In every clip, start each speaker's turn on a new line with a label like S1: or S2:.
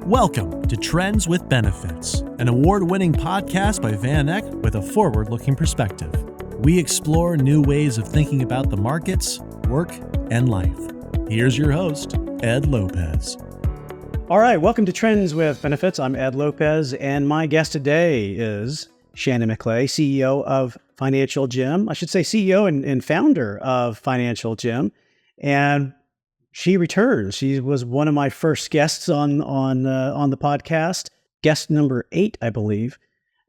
S1: Welcome to Trends with Benefits, an award-winning podcast by Van Eck with a forward-looking perspective. We explore new ways of thinking about the markets, work, and life. Here's your host, Ed Lopez.
S2: All right, welcome to Trends with Benefits. I'm Ed Lopez, and my guest today is Shannon McLay, CEO of Financial Gym. I should say CEO and founder of Financial Gym. And she returns. She was one of my first guests on the podcast, guest number 8, I believe.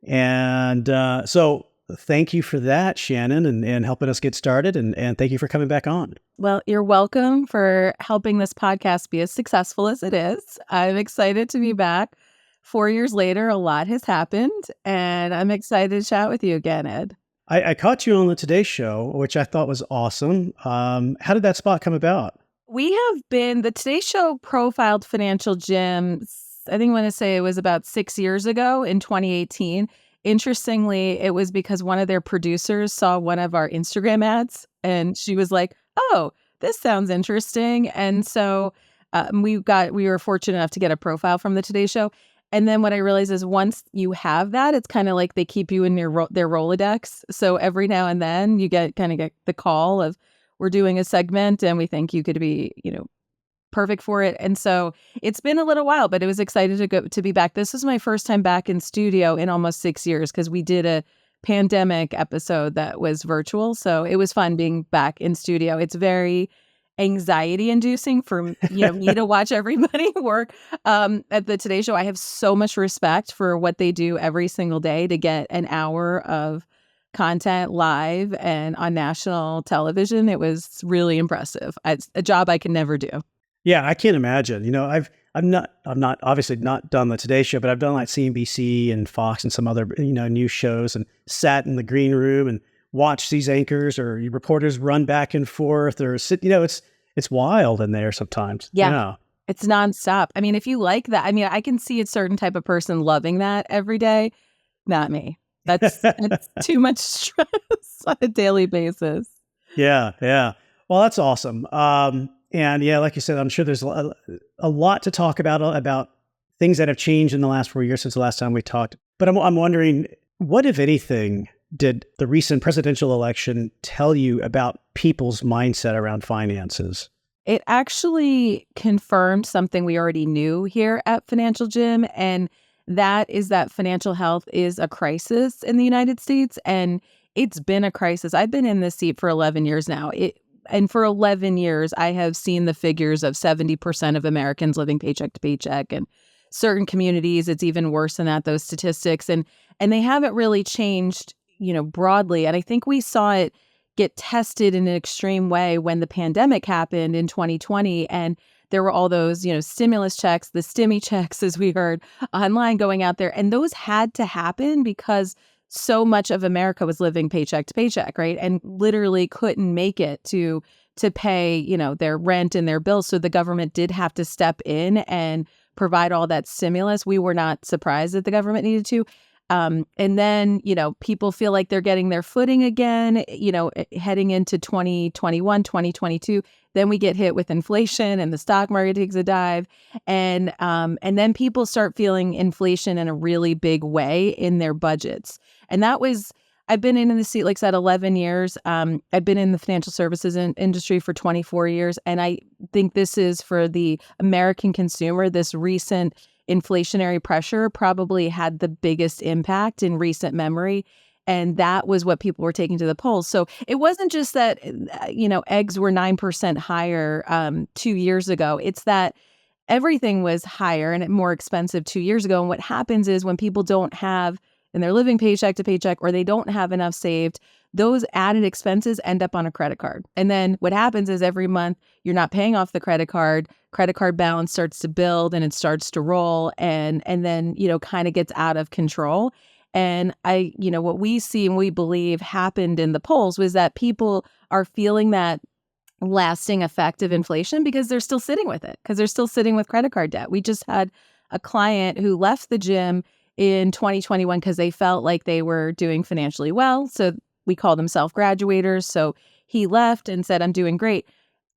S2: And so thank you for that, Shannon, and helping us get started. And thank you for coming back on.
S3: Well, you're welcome for helping this podcast be as successful as it is. I'm excited to be back. 4 years later, a lot has happened, and I'm excited to chat with you again, Ed.
S2: I caught you on the Today Show, which I thought was awesome. How did that spot come about?
S3: The Today Show profiled Financial Gym, I think I want to say it was about 6 years ago in 2018. Interestingly, it was because one of their producers saw one of our Instagram ads and she was like, oh, this sounds interesting. And so we were fortunate enough to get a profile from the Today Show. And then what I realized is once you have that, it's kind of like they keep you in their Rolodex. So every now and then you get the call of, we're doing a segment and we think you could be, perfect for it. And so it's been a little while, but it was excited to be back. This was my first time back in studio in almost 6 years because we did a pandemic episode that was virtual. So it was fun being back in studio. It's very anxiety inducing for me to watch everybody work at the Today Show. I have so much respect for what they do every single day to get an hour of content live and on national television. It was really impressive. It's a job I can never do.
S2: Yeah, I can't imagine. I'm not obviously not done the Today Show, but I've done like CNBC and Fox and some other news shows and sat in the green room and watched these anchors or reporters run back and forth or sit. It's wild in there sometimes.
S3: Yeah. It's nonstop. I mean, if you like that, I can see a certain type of person loving that every day. Not me. That's too much stress on a daily basis.
S2: Yeah. Well, that's awesome. And yeah, like you said, I'm sure there's a lot to talk about things that have changed in the last 4 years since the last time we talked. But I'm wondering, what, if anything, did the recent presidential election tell you about people's mindset around finances?
S3: It actually confirmed something we already knew here at Financial Gym, and that is that financial health is a crisis in the United States, and it's been a crisis. I've been in this seat for 11 years now. And for 11 years, I have seen the figures of 70% of Americans living paycheck to paycheck. And certain communities, it's even worse than that, those statistics. And they haven't really changed, broadly. And I think we saw it get tested in an extreme way when the pandemic happened in 2020. And there were all those, stimulus checks, the stimmy checks, as we heard online going out there. And those had to happen because so much of America was living paycheck to paycheck, right? And literally couldn't make it to pay, their rent and their bills. So the government did have to step in and provide all that stimulus. We were not surprised that the government needed to. And then, people feel like they're getting their footing again, heading into 2021, 2022. Then we get hit with inflation and the stock market takes a dive. And then people start feeling inflation in a really big way in their budgets. And I've been in the seat, like I said, 11 years. I've been in the financial services industry for 24 years. And I think this is for the American consumer, this recent inflationary pressure probably had the biggest impact in recent memory. And that was what people were taking to the polls. So it wasn't just that, eggs were 9% higher 2 years ago. It's that everything was higher and more expensive 2 years ago. And what happens is when people don't have, and they're living paycheck to paycheck, or they don't have enough saved, those added expenses end up on a credit card. And then what happens is every month you're not paying off the credit card balance starts to build and it starts to roll and then, kind of gets out of control. And what we see and we believe happened in the polls was that people are feeling that lasting effect of inflation because they're still sitting with it, because they're still sitting with credit card debt. We just had a client who left the gym in 2021 because they felt like they were doing financially well. So we call them self-graduators. So he left and said, I'm doing great.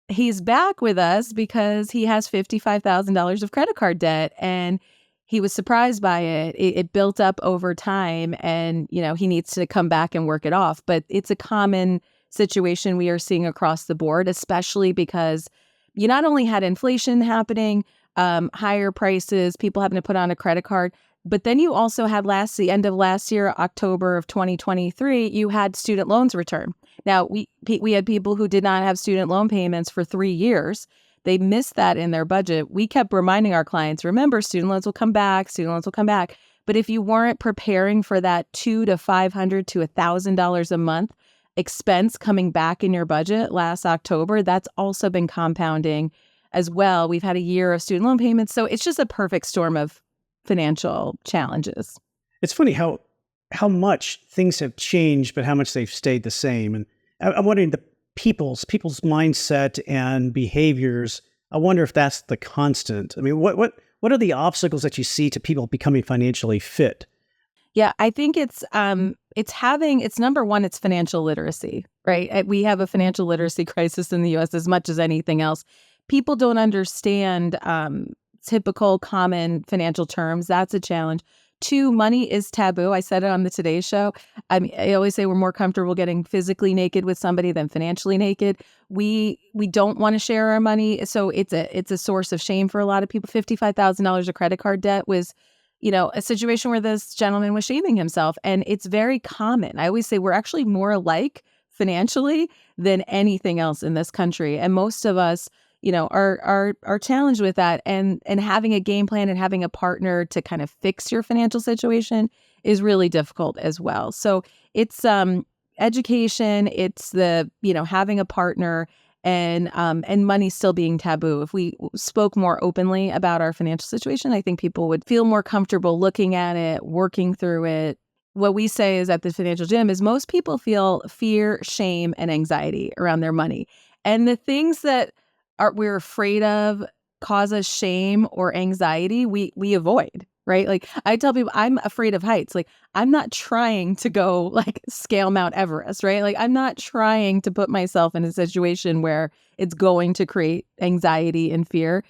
S3: he's back with us because he has $55,000 of credit card debt, and he was surprised by it. It built up over time, and, he needs to come back and work it off. But it's a common situation we are seeing across the board, especially because you not only had inflation happening, higher prices, people having to put on a credit card, but then you also had the end of last year, October of 2023, you had student loans return. Now, we had people who did not have student loan payments for 3 years. They missed that in their budget. We kept reminding our clients, remember, student loans will come back, student loans will come back. But if you weren't preparing for that $200 to $500 to $1,000 a month expense coming back in your budget last October, that's also been compounding as well. We've had a year of student loan payments. So it's just a perfect storm of financial challenges.
S2: It's funny how much things have changed, but how much they've stayed the same. And I'm wondering the people's mindset and behaviors. I wonder if that's the constant. I mean, what are the obstacles that you see to people becoming financially fit?
S3: Yeah, I think it's number one, it's financial literacy, right? We have a financial literacy crisis in the U.S. as much as anything else. People don't understand typical common financial terms. That's a challenge. 2, money is taboo. I said it on the Today Show. I always say we're more comfortable getting physically naked with somebody than financially naked. We don't want to share our money, so it's a source of shame for a lot of people. $55,000 of credit card debt was, a situation where this gentleman was shaming himself, and it's very common. I always say we're actually more alike financially than anything else in this country, and most of us are challenged with that, and having a game plan and having a partner to kind of fix your financial situation is really difficult as well. So it's education, it's the having a partner, and money still being taboo. If we spoke more openly about our financial situation, I think people would feel more comfortable looking at it, working through it. What we say is at the Financial Gym is most people feel fear, shame, and anxiety around their money, and the things that we're afraid of cause us shame or anxiety, we avoid, right? Like I tell people, I'm afraid of heights. Like I'm not trying to go scale Mount Everest, right? Like I'm not trying to put myself in a situation where it's going to create anxiety and fear.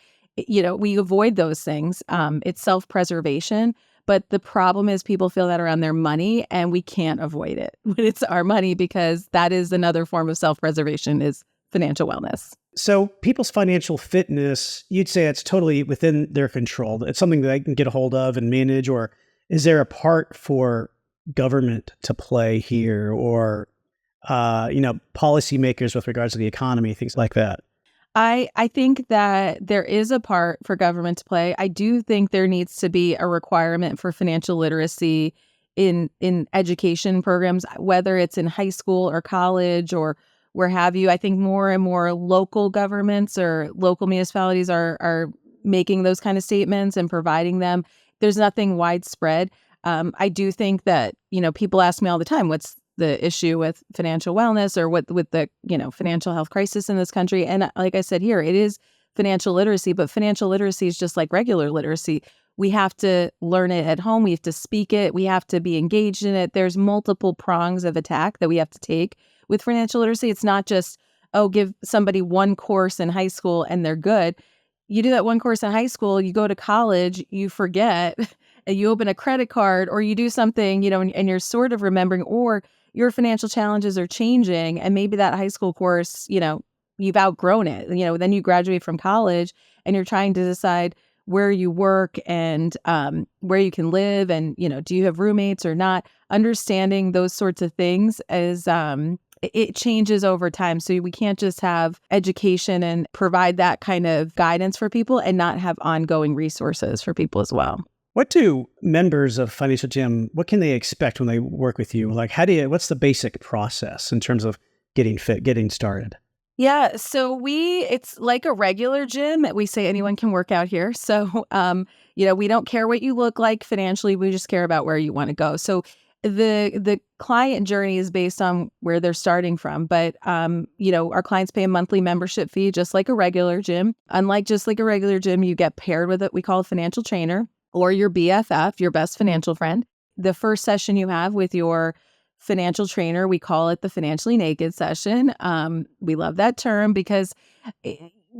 S3: We avoid those things. It's self-preservation. But the problem is people feel that around their money, and we can't avoid it when it's our money, because that is another form of self-preservation, is financial wellness.
S2: So people's financial fitness, you'd say it's totally within their control. It's something that they can get a hold of and manage, or is there a part for government to play here, or, policymakers with regards to the economy, things like that?
S3: I think that there is a part for government to play. I do think there needs to be a requirement for financial literacy in education programs, whether it's in high school or college or where have you. I think more and more local governments or local municipalities are making those kind of statements and providing them. There's nothing widespread. I do think that, people ask me all the time, what's the issue with financial wellness or with the, financial health crisis in this country? And like I said here, it is financial literacy, but financial literacy is just like regular literacy. We have to learn it at home. We have to speak it. We have to be engaged in it. There's multiple prongs of attack that we have to take with financial literacy. It's not just, give somebody one course in high school and they're good. You do that one course in high school, you go to college, you forget, and you open a credit card, or you do something, and you're sort of remembering, or your financial challenges are changing, and maybe that high school course, you've outgrown it. Then you graduate from college and you're trying to decide where you work and where you can live, and do you have roommates or not? Understanding those sorts of things is it changes over time. So we can't just have education and provide that kind of guidance for people and not have ongoing resources for people as well.
S2: What do members of Financial Gym, what can they expect when they work with you? Like, what's the basic process in terms of getting fit, getting started?
S3: Yeah, so it's like a regular gym. We say anyone can work out here. So, we don't care what you look like financially. We just care about where you want to go. So the client journey is based on where they're starting from. But, our clients pay a monthly membership fee, just like a regular gym. Unlike just like a regular gym, you get paired with what we call a financial trainer or your BFF, your best financial friend. The first session you have with your financial trainer. We call it the financially naked session. We love that term because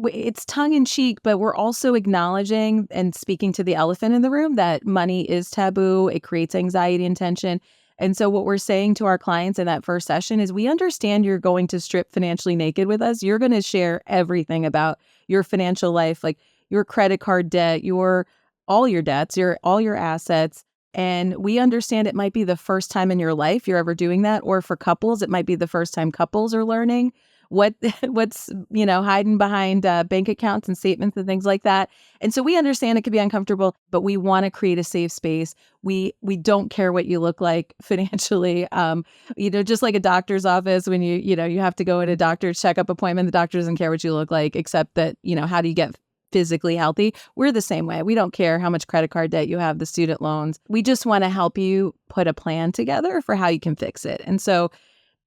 S3: it's tongue in cheek, but we're also acknowledging and speaking to the elephant in the room that money is taboo. It creates anxiety and tension. And so what we're saying to our clients in that first session is we understand you're going to strip financially naked with us. You're going to share everything about your financial life, like your credit card debt, all your debts, all your assets. And we understand it might be the first time in your life you're ever doing that. Or for couples, it might be the first time couples are learning what's hiding behind bank accounts and statements and things like that. And so we understand it could be uncomfortable, but we want to create a safe space. We don't care what you look like financially. Just like a doctor's office, when you have to go at a doctor's checkup appointment, the doctor doesn't care what you look like, except that, how do you get physically healthy? We're the same way. We don't care how much credit card debt you have, the student loans. We just want to help you put a plan together for how you can fix it. And so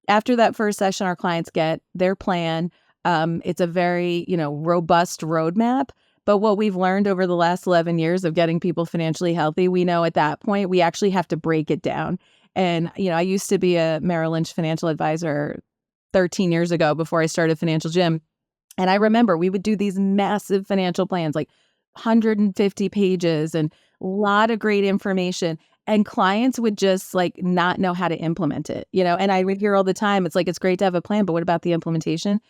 S3: after that first session, our clients get their plan. It's a very, robust roadmap. But what we've learned over the last 11 years of getting people financially healthy, we know at that point, we actually have to break it down. And, I used to be a Merrill Lynch financial advisor 13 years ago before I started Financial Gym. And I remember we would do these massive financial plans, like 150 pages and a lot of great information. And clients would just not know how to implement it, and I would hear all the time, it's great to have a plan, but what about the implementation?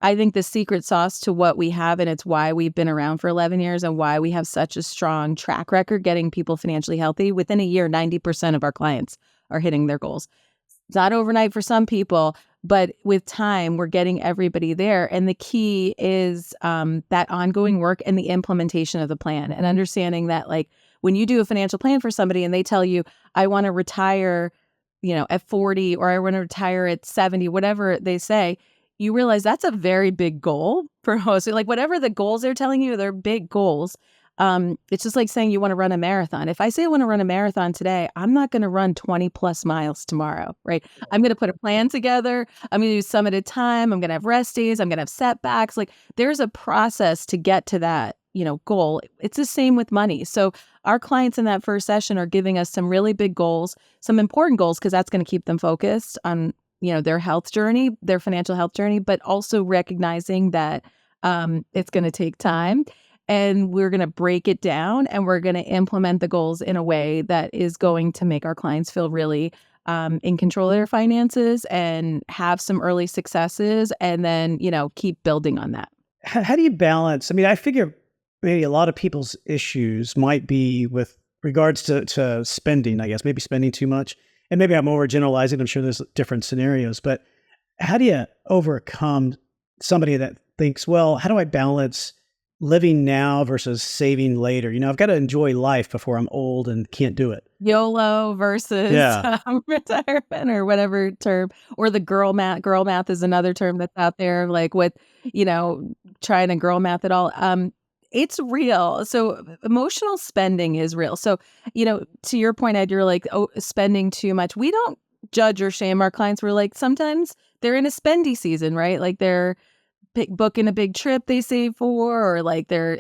S3: I think the secret sauce to what we have, and it's why we've been around for 11 years and why we have such a strong track record getting people financially healthy. Within a year, 90% of our clients are hitting their goals. It's not overnight for some people, but with time, we're getting everybody there. And the key is that ongoing work and the implementation of the plan and understanding that when you do a financial plan for somebody and they tell you, I want to retire, at 40 or I want to retire at 70, whatever they say, you realize that's a very big goal for most. Whatever the goals they're telling you, they're big goals. It's just like saying you want to run a marathon. If I say I want to run a marathon today, I'm not going to run 20 plus miles tomorrow, right? I'm going to put a plan together. I'm going to do some at a time. I'm going to have rest days. I'm going to have setbacks. There's a process to get to that, goal. It's the same with money. So our clients in that first session are giving us some really big goals, some important goals, because that's going to keep them focused on, their health journey, their financial health journey, but also recognizing that it's going to take time. And we're going to break it down and we're going to implement the goals in a way that is going to make our clients feel really in control of their finances and have some early successes and then, keep building on that.
S2: How do you balance? I mean, I figure maybe a lot of people's issues might be with regards to spending, I guess, maybe spending too much. And maybe I'm overgeneralizing. I'm sure there's different scenarios, but how do you overcome somebody that thinks, well, how do I balance living now versus saving later? I've got to enjoy life before I'm old and can't do it.
S3: YOLO versus retirement or whatever term, or the girl math. Girl math is another term that's out there, with, trying to girl math it all. It's real. So emotional spending is real. So, to your point, Ed, you're spending too much. We don't judge or shame our clients. We're sometimes they're in a spendy season, right? They're booking a big trip they save for, or they're,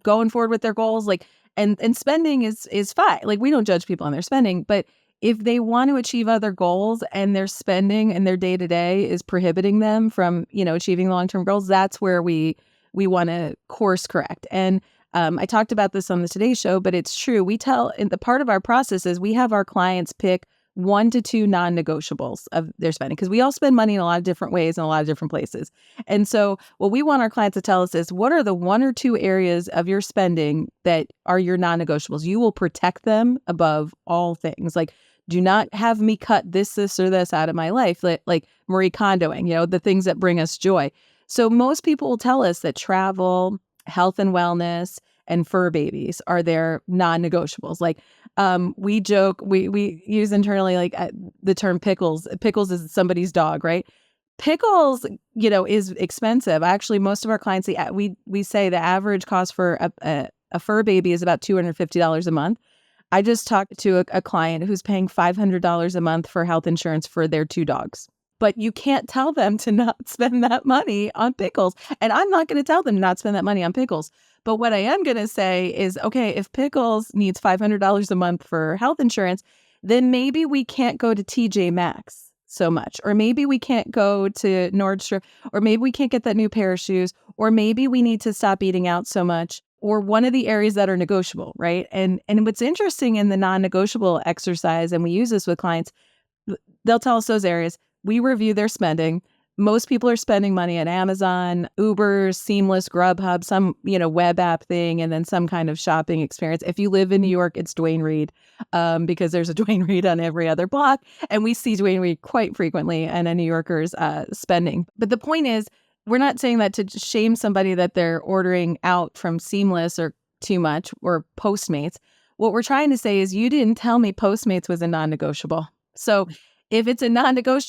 S3: going forward with their goals. And spending is fine. We don't judge people on their spending, but if they want to achieve other goals and their spending and their day to day is prohibiting them from, achieving long-term goals, that's where we want to course correct. And I talked about this on the Today Show, but it's true. The part of our process is we have our clients pick 1 to 2 non-negotiables of their spending, because we all spend money in a lot of different ways in a lot of different places. And so what we want our clients to tell us is, what are the 1 or 2 areas of your spending that are your non-negotiables? You will protect them above all things. Do not have me cut this, or this out of my life. Like Marie Kondoing, the things that bring us joy. So most people will tell us that travel, health and wellness, and fur babies are their non-negotiables. We joke, we use internally the term pickles. Pickles is somebody's dog, right? Pickles, is expensive. Actually, most of our clients, we say the average cost for a fur baby is about $250 a month. I just talked to a client who's paying $500 a month for health insurance for their 2 dogs. But you can't tell them to not spend that money on pickles. And I'm not going to tell them to not spend that money on pickles. But what I am going to say is, okay, if Pickles needs $500 a month for health insurance, then maybe we can't go to TJ Maxx so much, or maybe we can't go to Nordstrom, or maybe we can't get that new pair of shoes, or maybe we need to stop eating out so much, or one of the areas that are negotiable, right? And what's interesting in the non-negotiable exercise, and we use this with clients, they'll tell us those areas. We review their spending. Most people are spending money at Amazon, Uber, Seamless, Grubhub, some, web app thing, and then some kind of shopping experience. If you live in New York, it's Duane Reade, because there's a Duane Reade on every other block. And we see Duane Reade quite frequently and a New Yorker's spending. But the point is, we're not saying that to shame somebody that they're ordering out from Seamless or too much or Postmates. What we're trying to say is you didn't tell me Postmates was a non-negotiable. So if it's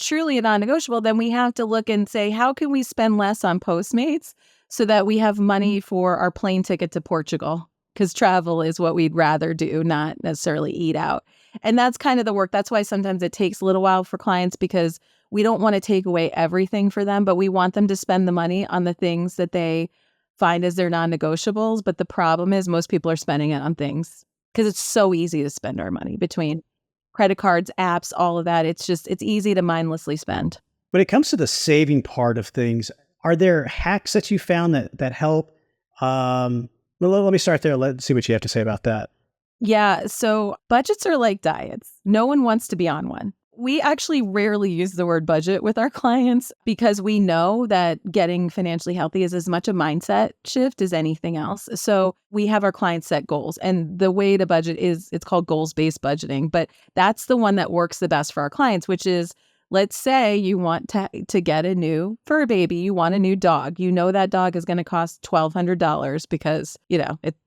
S3: truly a non-negotiable, then we have to look and say, how can we spend less on Postmates so that we have money for our plane ticket to Portugal? Because travel is what we'd rather do, not necessarily eat out. And that's kind of the work. That's why sometimes it takes a little while for clients, because we don't want to take away everything for them, but we want them to spend the money on the things that they find as their non-negotiables. But the problem is most people are spending it on things because it's so easy to spend our money between credit cards, apps, all of that. It's easy to mindlessly spend.
S2: When it comes to the saving part of things, are there hacks that you found that help? Well, let me start there. Let's see what you have to say about that.
S3: Yeah. So budgets are like diets. No one wants to be on one. We actually rarely use the word budget with our clients because we know that getting financially healthy is as much a mindset shift as anything else. So we have our clients set goals, and the way to budget it's called goals-based budgeting, but that's the one that works the best for our clients, which is, let's say you want to get a new fur baby, you want a new dog. You know that dog is going to cost $1,200 because,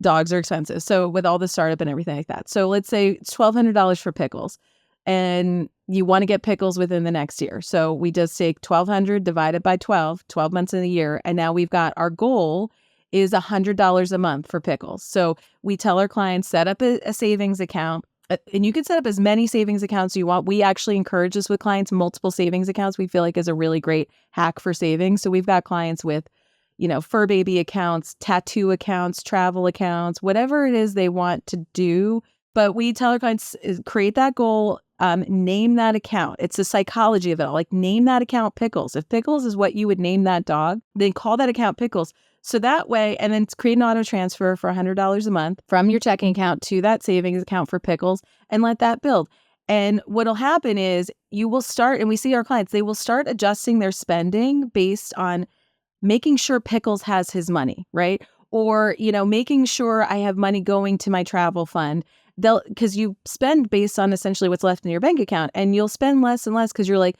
S3: dogs are expensive. So with all the startup and everything like that. So let's say it's $1,200 for pickles. And you want to get pickles within the next year. So we just take 1,200 divided by 12 months in a year. And now we've got our goal is $100 a month for pickles. So we tell our clients, set up a savings account. And you can set up as many savings accounts as you want. We actually encourage this with clients, multiple savings accounts, we feel like is a really great hack for savings. So we've got clients with, fur baby accounts, tattoo accounts, travel accounts, whatever it is they want to do. But we tell our clients, create that goal, name that account. It's the psychology of it all. Like, name that account Pickles. If Pickles is what you would name that dog, then call that account Pickles. So that way, and then create an auto transfer for $100 a month from your checking account to that savings account for Pickles and let that build. And what'll happen is you will start, and we see our clients, they will start adjusting their spending based on making sure Pickles has his money, right? Or, making sure I have money going to my travel fund. Because you spend based on essentially what's left in your bank account, and you'll spend less and less because you're like,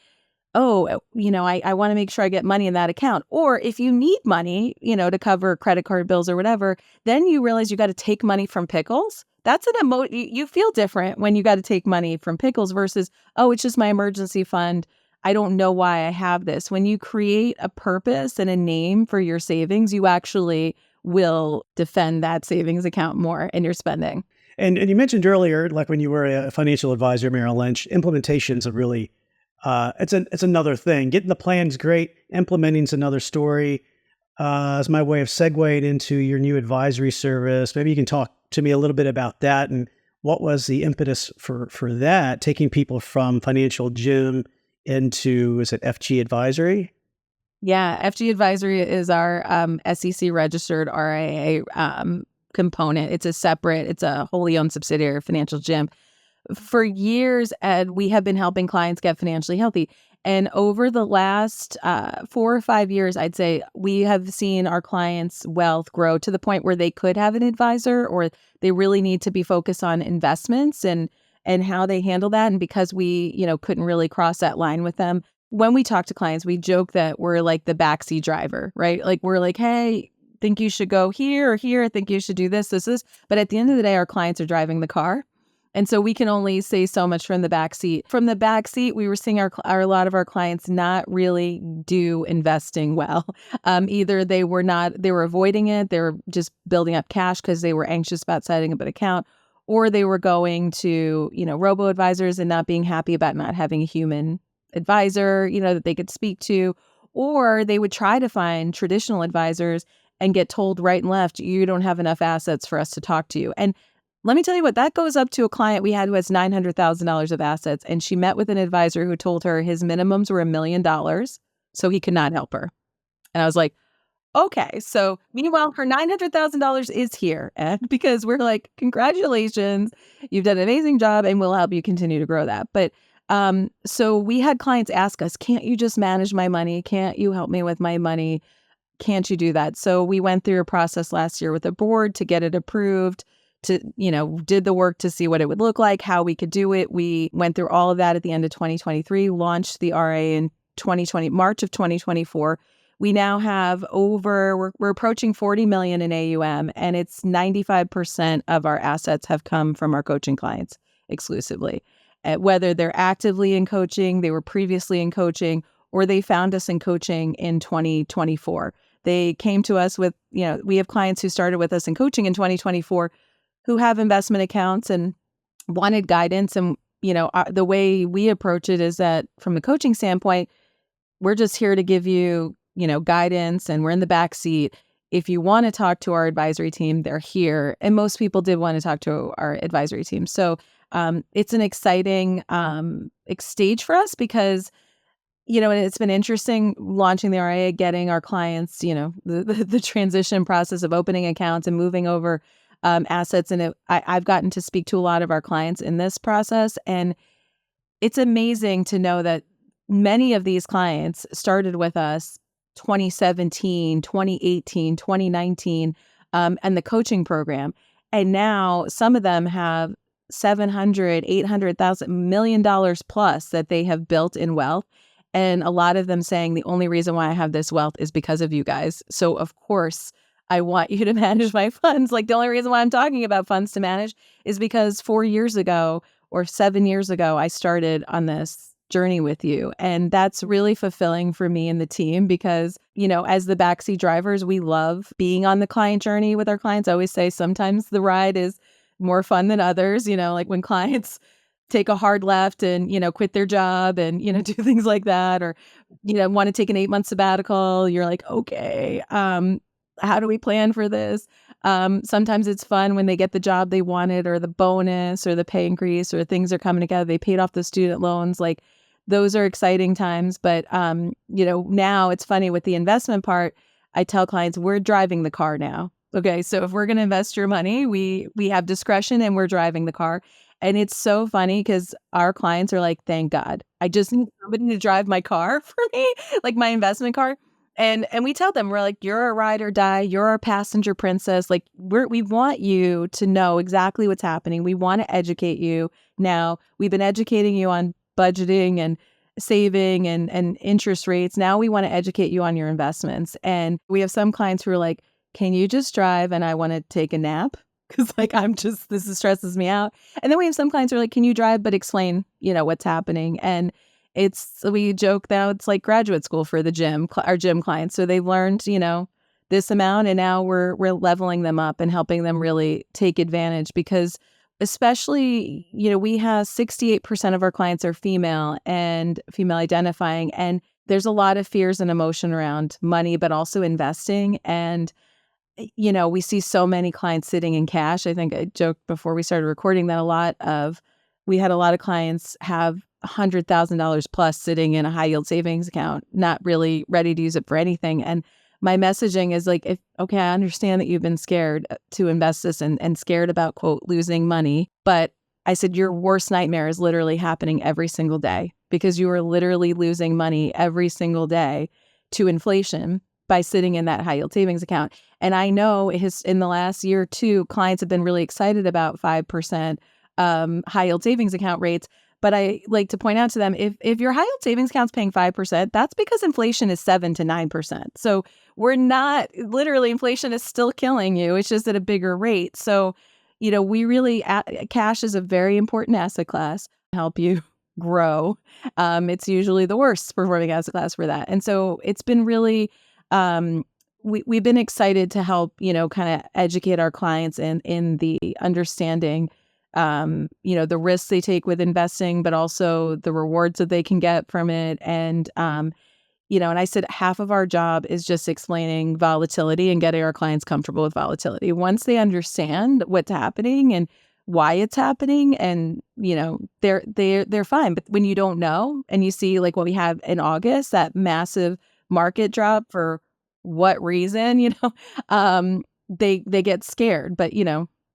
S3: oh, I want to make sure I get money in that account. Or if you need money, to cover credit card bills or whatever, then you realize you got to take money from Pickles. That's you feel different when you got to take money from Pickles versus, oh, it's just my emergency fund. I don't know why I have this. When you create a purpose and a name for your savings, you actually will defend that savings account more in your spending.
S2: And you mentioned earlier, like when you were a financial advisor at Merrill Lynch, implementation's a really, it's another thing. Getting the plan's great. Implementing's another story. As my way of segueing into your new advisory service, maybe you can talk to me a little bit about that and what was the impetus for that, taking people from Financial Gym into, is it FG Advisory?
S3: Yeah, FG Advisory is our SEC registered RIA component. It's a wholly owned subsidiary of Financial Gym. For years, Ed, we have been helping clients get financially healthy. And over the last 4 or 5 years, I'd say we have seen our clients' wealth grow to the point where they could have an advisor, or they really need to be focused on investments and how they handle that. And because we, couldn't really cross that line with them, when we talk to clients, we joke that we're like the backseat driver, right? Like, we're like, hey, think you should go here or here. I think you should do this. But at the end of the day, our clients are driving the car. And so we can only say so much from the back seat. From the back seat, we were seeing a lot of our clients not really do investing well. Either they were avoiding it. They were just building up cash because they were anxious about setting up an account, or they were going to, robo advisors and not being happy about not having a human advisor, that they could speak to, or they would try to find traditional advisors and get told right and left, you don't have enough assets for us to talk to you. And Let me tell you what, that goes up to a client we had who has $900,000 of assets, and she met with an advisor who told her his minimums were $1 million, so he could not help her. And I was like, okay. So meanwhile, her $900,000 is here, Ed, because we're like, congratulations, you've done an amazing job, and we'll help you continue to grow that. But so we had clients ask us, can't you just manage my money? Can't you help me with my money? Can't you do that? So we went through a process last year with the board to get it approved, to, did the work to see what it would look like, how we could do it. We went through all of that at the end of 2023, launched the RA in March of 2024. We now have we're approaching 40 million in AUM, and it's 95% of our assets have come from our coaching clients exclusively. Whether they're actively in coaching, they were previously in coaching, or they found us in coaching in 2024. They came to us with, we have clients who started with us in coaching in 2024 who have investment accounts and wanted guidance. And, the way we approach it is that from a coaching standpoint, we're just here to give you, guidance, and we're in the back seat. If you want to talk to our advisory team, they're here. And most people did want to talk to our advisory team. So it's an exciting stage for us because, and it's been interesting launching the RIA, getting our clients, the transition process of opening accounts and moving over assets. And I've gotten to speak to a lot of our clients in this process. And it's amazing to know that many of these clients started with us 2017, 2018, 2019, and the coaching program. And now some of them have $700,000, $800,000, $1 million plus that they have built in wealth. And a lot of them saying the only reason why I have this wealth is because of you guys. So of course, I want you to manage my funds. Like the only reason why I'm talking about funds to manage is because 4 years ago or 7 years ago, I started on this journey with you. And that's really fulfilling for me and the team because, as the backseat drivers, we love being on the client journey with our clients. I always say sometimes the ride is more fun than others, like when clients take a hard left and, quit their job and, do things like that, or, want to take an 8-month sabbatical. You're like, okay, how do we plan for this? Sometimes it's fun when they get the job they wanted or the bonus or the pay increase or things are coming together. They paid off the student loans. Like those are exciting times. But, now it's funny with the investment part, I tell clients we're driving the car now. Okay. So if we're going to invest your money, we have discretion and we're driving the car. And it's so funny because our clients are like, thank God, I just need somebody to drive my car for me, like my investment car. And we tell them, we're like, you're a ride or die. You're our passenger princess. Like we want you to know exactly what's happening. We want to educate you. Now we've been educating you on budgeting and saving and interest rates. Now we want to educate you on your investments. And we have some clients who are like, can you just drive? And I want to take a nap because this stresses me out. And then we have some clients who are like, can you drive, but explain, what's happening. And we joke now it's like graduate school for our gym clients. So they've learned, this amount, and now we're leveling them up and helping them really take advantage because especially, we have 68% of our clients are female and female identifying. And there's a lot of fears and emotion around money, but also investing. And, we see so many clients sitting in cash. I think I joked before we started recording that we had a lot of clients have $100,000 plus sitting in a high yield savings account, not really ready to use it for anything. And my messaging is like, I understand that you've been scared to invest this and scared about, quote, losing money. But I said, your worst nightmare is literally happening every single day because you are literally losing money every single day to inflation by sitting in that high yield savings account. And I know in the last year or two, clients have been really excited about 5% high yield savings account rates. But I like to point out to them, if your high yield savings account's paying 5%, that's because inflation is 7 to 9%. So inflation is still killing you. It's just at a bigger rate. So, we really, cash is a very important asset class to help you grow. It's usually the worst performing asset class for that. And so it's been really, we've been excited to help, kind of educate our clients in the understanding the risks they take with investing, but also the rewards that they can get from it. And, and I said half of our job is just explaining volatility and getting our clients comfortable with volatility. Once they understand what's happening and why it's happening, and they're fine. But when you don't know, and you see like what we had in August, that massive market drop for what reason, they get scared. But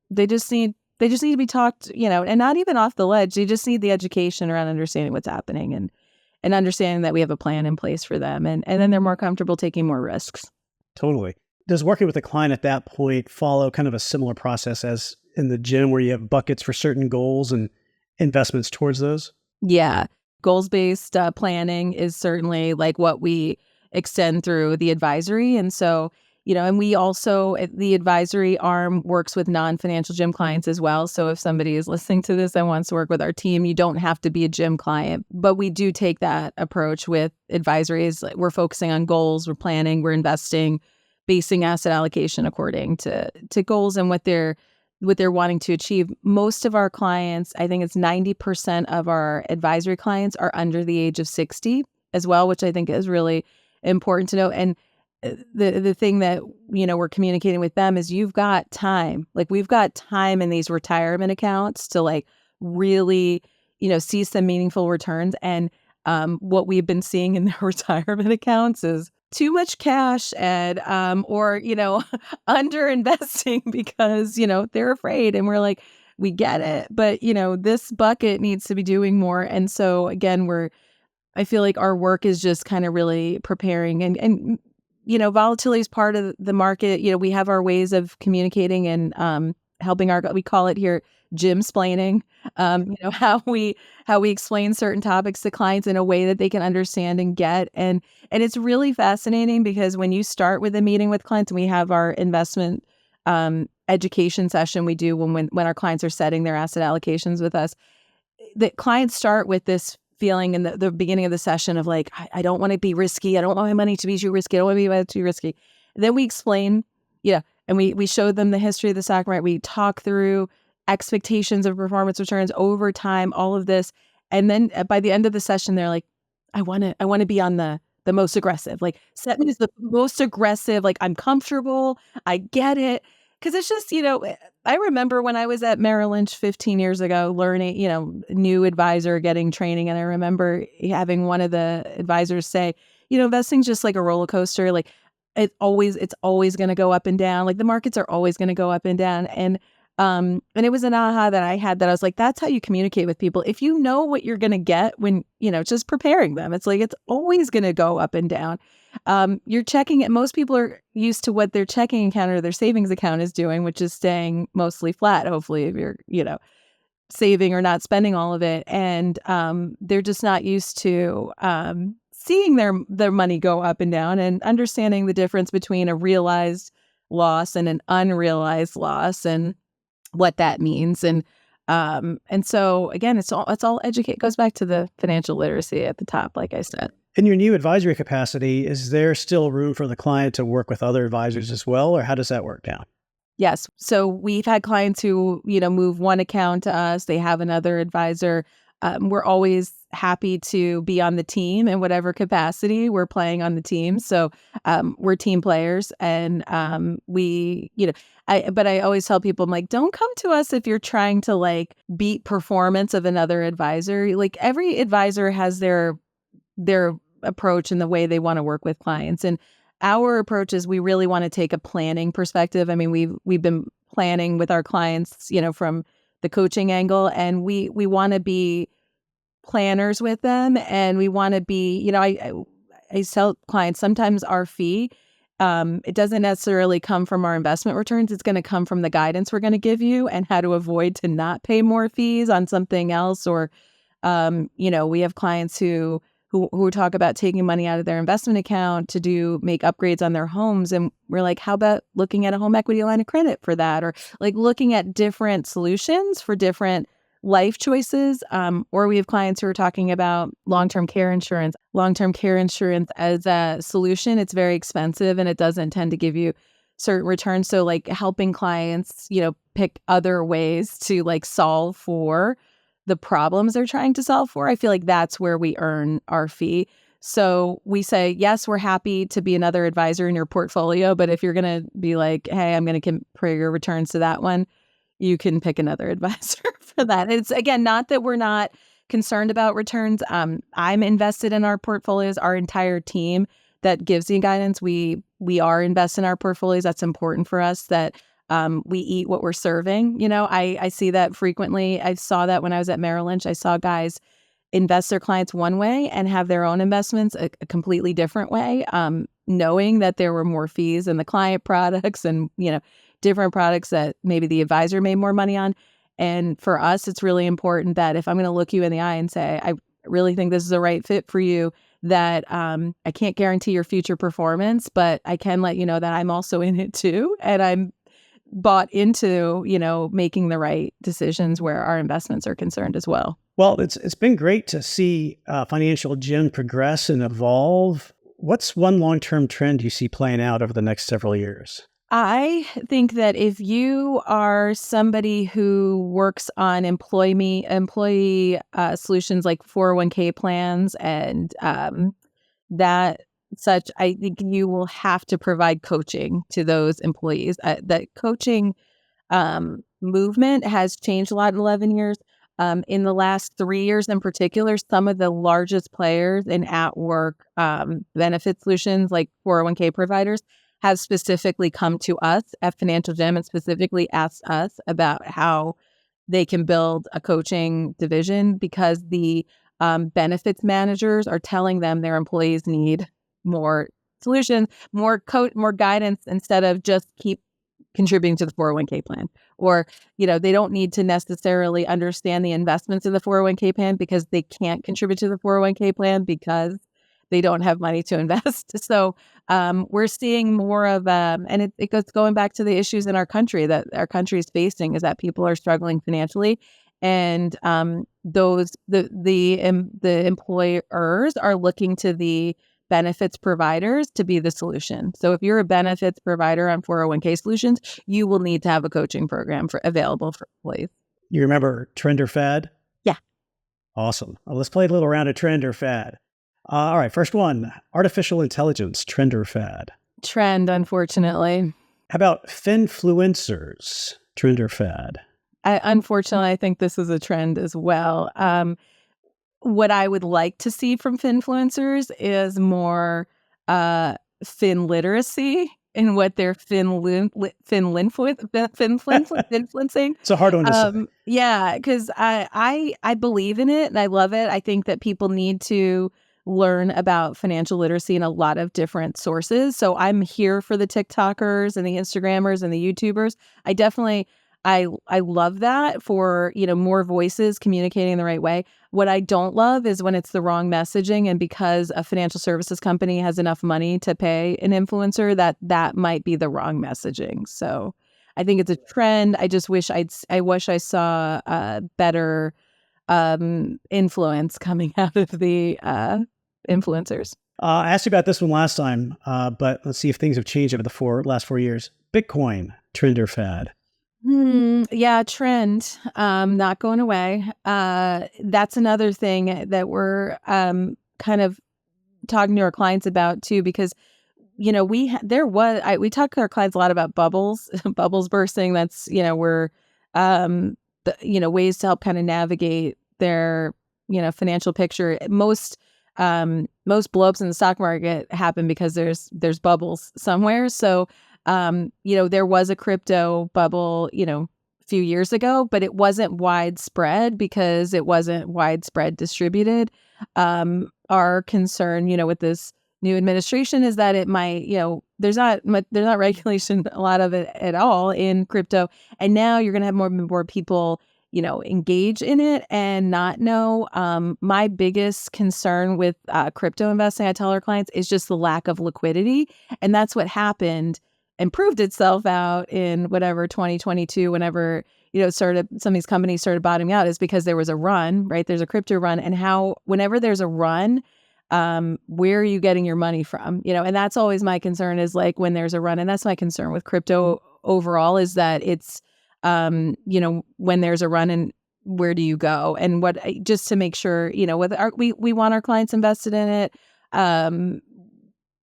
S3: they just need to be talked, and not even off the ledge. They just need the education around understanding what's happening, and understanding that we have a plan in place for them, and then they're more comfortable taking more risks.
S2: Totally. Does working with a client at that point follow kind of a similar process as in the gym, where you have buckets for certain goals and investments towards those?
S3: Yeah. Goals-based planning is certainly like what we extend through the advisory. And so, and we also, the advisory arm works with non-financial gym clients as well. So if somebody is listening to this and wants to work with our team, you don't have to be a gym client. But we do take that approach with advisories. We're focusing on goals, we're planning, we're investing, basing asset allocation according to goals and what they're wanting to achieve. Most of our clients, I think it's 90% of our advisory clients, are under the age of 60 as well, which I think is really important to know. And the thing that we're communicating with them is, you've got time. Like, we've got time in these retirement accounts to like really see some meaningful returns. And what we've been seeing in the retirement accounts is too much cash, Ed, or under investing because they're afraid. And we're like, we get it, but this bucket needs to be doing more. And so again, I feel like our work is just kind of really preparing, and volatility is part of the market. We have our ways of communicating and helping we call it here gym-splaining, how we explain certain topics to clients in a way that they can understand and get. And it's really fascinating, because when you start with a meeting with clients, and we have our investment education session we do when our clients are setting their asset allocations with us, the clients start with this feeling in the beginning of the session of like, I don't want to be risky. I don't want my money to be too risky. I don't want to be too risky. And then we explain, and we show them the history of the stock market. We talk through expectations of performance returns over time, all of this. And then by the end of the session, they're like, I want to be on the most aggressive, like set me as the most aggressive. Like, I'm comfortable. I get it. Cause it's just, I remember when I was at Merrill Lynch 15 years ago, learning, new advisor, getting training. And I remember having one of the advisors say, investing's just like a roller coaster. Like, it's always going to go up and down. Like, the markets are always going to go up and down. And it was an aha that I had, that I was like, that's how you communicate with people. If you know what you're going to get when, just preparing them, it's like, it's always going to go up and down. You're checking it. Most people are used to what their checking account or their savings account is doing, which is staying mostly flat. Hopefully, if you're, saving or not spending all of it. And, they're just not used to, seeing their money go up and down, and understanding the difference between a realized loss and an unrealized loss, and what that means. And so again, it's all educate, goes back to the financial literacy at the top, like I said.
S2: In your new advisory capacity, is there still room for the client to work with other advisors as well, or how does that work now?
S3: Yes. So we've had clients who, move one account to us. They have another advisor. We're always happy to be on the team in whatever capacity we're playing on the team. So we're team players, and but I always tell people, I'm like, don't come to us if you're trying to like beat performance of another advisor. Like, every advisor has their approach and the way they want to work with clients. And our approach is, we really want to take a planning perspective. I mean, we've been planning with our clients, from the coaching angle, and we want to be planners with them, and we want to be, I tell clients, sometimes our fee, it doesn't necessarily come from our investment returns. It's going to come from the guidance we're going to give you, and how to avoid to not pay more fees on something else. Or, we have clients who talk about taking money out of their investment account to make upgrades on their homes. And we're like, how about looking at a home equity line of credit for that? Or like looking at different solutions for different life choices. Or we have clients who are talking about long-term care insurance. Long-term care insurance as a solution, it's very expensive, and it doesn't tend to give you certain returns. So like helping clients, pick other ways to like solve for the problems they're trying to solve for. I feel like that's where we earn our fee. So we say, yes, we're happy to be another advisor in your portfolio, but if you're going to be like, hey, I'm going to compare your returns to that one, you can pick another advisor for that. It's, again, not that we're not concerned about returns. I'm invested in our portfolios, our entire team that gives you guidance. We are invested in our portfolios. That's important for us, that we eat what we're serving. I see that frequently. I saw that when I was at Merrill Lynch. I saw guys invest their clients one way and have their own investments a completely different way, knowing that there were more fees in the client products and, different products that maybe the advisor made more money on. And for us, it's really important that if I'm going to look you in the eye and say, I really think this is the right fit for you, that I can't guarantee your future performance, but I can let you know that I'm also in it too. And I'm bought into, making the right decisions where our investments are concerned as well.
S2: Well, it's been great to see Financial Gym progress and evolve. What's one long-term trend you see playing out over the next several years?
S3: I think that if you are somebody who works on employee solutions like 401k plans and that such, I think you will have to provide coaching to those employees. That coaching movement has changed a lot in 11 years. In the last 3 years in particular, some of the largest players in at-work benefit solutions like 401k providers have specifically come to us at Financial Gym and specifically asked us about how they can build a coaching division, because the benefits managers are telling them their employees need more solutions, more guidance, instead of just keep contributing to the 401k plan. Or, they don't need to necessarily understand the investments in the 401k plan because they can't contribute to the 401k plan because they don't have money to invest. So we're seeing more of, and it goes going back to the issues in our country that our country is facing, is that people are struggling financially, and the employers are looking to the benefits providers to be the solution. So if you're a benefits provider on 401k solutions, you will need to have a coaching program available for employees.
S2: You remember trend or fad?
S3: Yeah.
S2: Awesome. Well, let's play a little round of trend or fad. All right, first one, artificial intelligence, trend or fad?
S3: Trend, unfortunately.
S2: How about finfluencers, trend or fad?
S3: Unfortunately, I think this is a trend as well. What I would like to see from finfluencers is more fin literacy in what they're influencing.
S2: It's a hard one to say.
S3: Yeah, because I believe in it and I love it. I think that people need to learn about financial literacy in a lot of different sources. So I'm here for the TikTokers and the Instagrammers and the YouTubers. I love that for, more voices communicating the right way. What I don't love is when it's the wrong messaging, and because a financial services company has enough money to pay an influencer, that might be the wrong messaging. So I think it's a trend. I just wish I saw better influence coming out of the influencers.
S2: I asked you about this one last time, but let's see if things have changed over the last 4 years. Bitcoin, trend or fad?
S3: Yeah, trend, not going away. That's another thing that we're kind of talking to our clients about too, because we talk to our clients a lot about bubbles, bubbles bursting. That's we're ways to help kind of navigate their financial picture. Most blow-ups in the stock market happen because there's bubbles somewhere. So there was a crypto bubble, a few years ago, but it wasn't widespread because it wasn't widespread distributed. Our concern, with this new administration is that it might, there's not regulation, a lot of it at all in crypto. And now you're going to have more and more people, engage in it and not know. My biggest concern with crypto investing, I tell our clients, is just the lack of liquidity. And that's what happened and proved itself out in 2022, whenever, some of these companies started bottoming out, is because there was a run, right? There's a crypto run, and whenever there's a run, where are you getting your money from? And that's always my concern, is like when there's a run, and that's my concern with crypto overall, is that it's, when there's a run, and where do you go? And just to make sure, whether we want our clients invested in it,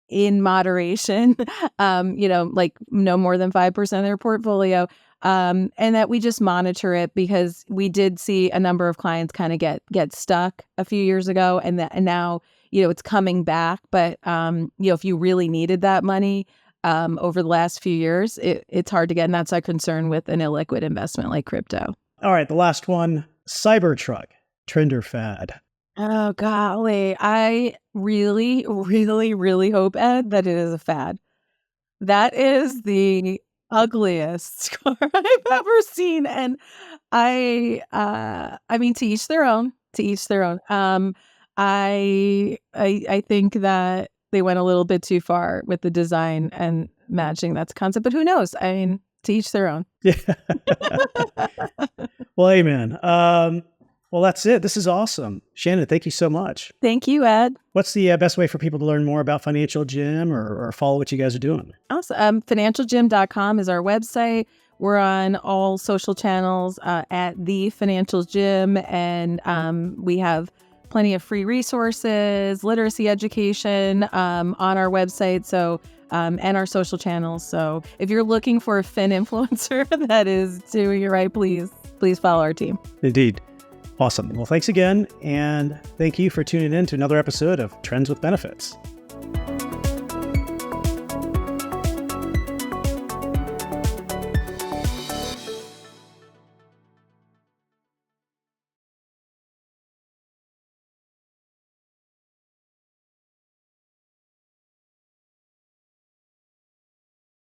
S3: in moderation, like no more than 5% of their portfolio. and that we just monitor it because we did see a number of clients kind of get stuck a few years ago, and now it's coming back. But if you really needed that money over the last few years, it's hard to get, and that's our concern with an illiquid investment like crypto.
S2: All right, the last one, Cybertruck, trend or fad?
S3: Oh, golly. I really, really, really hope, Ed, that it is a fad. That is the ugliest car I've ever seen. And I mean, to each their own, to each their own. I think that they went a little bit too far with the design and matching that concept, but who knows? I mean, to each their own.
S2: Yeah. Well, amen. Well, that's it. This is awesome. Shannon, thank you so much.
S3: Thank you, Ed.
S2: What's the best way for people to learn more about Financial Gym or follow what you guys are doing?
S3: Awesome. FinancialGym.com is our website. We're on all social channels at The Financial Gym, and we have plenty of free resources, literacy education on our website. So and our social channels. So if you're looking for a fin influencer that is doing it right, please follow our team.
S2: Indeed. Awesome. Well, thanks again. And thank you for tuning in to another episode of Trends with Benefits.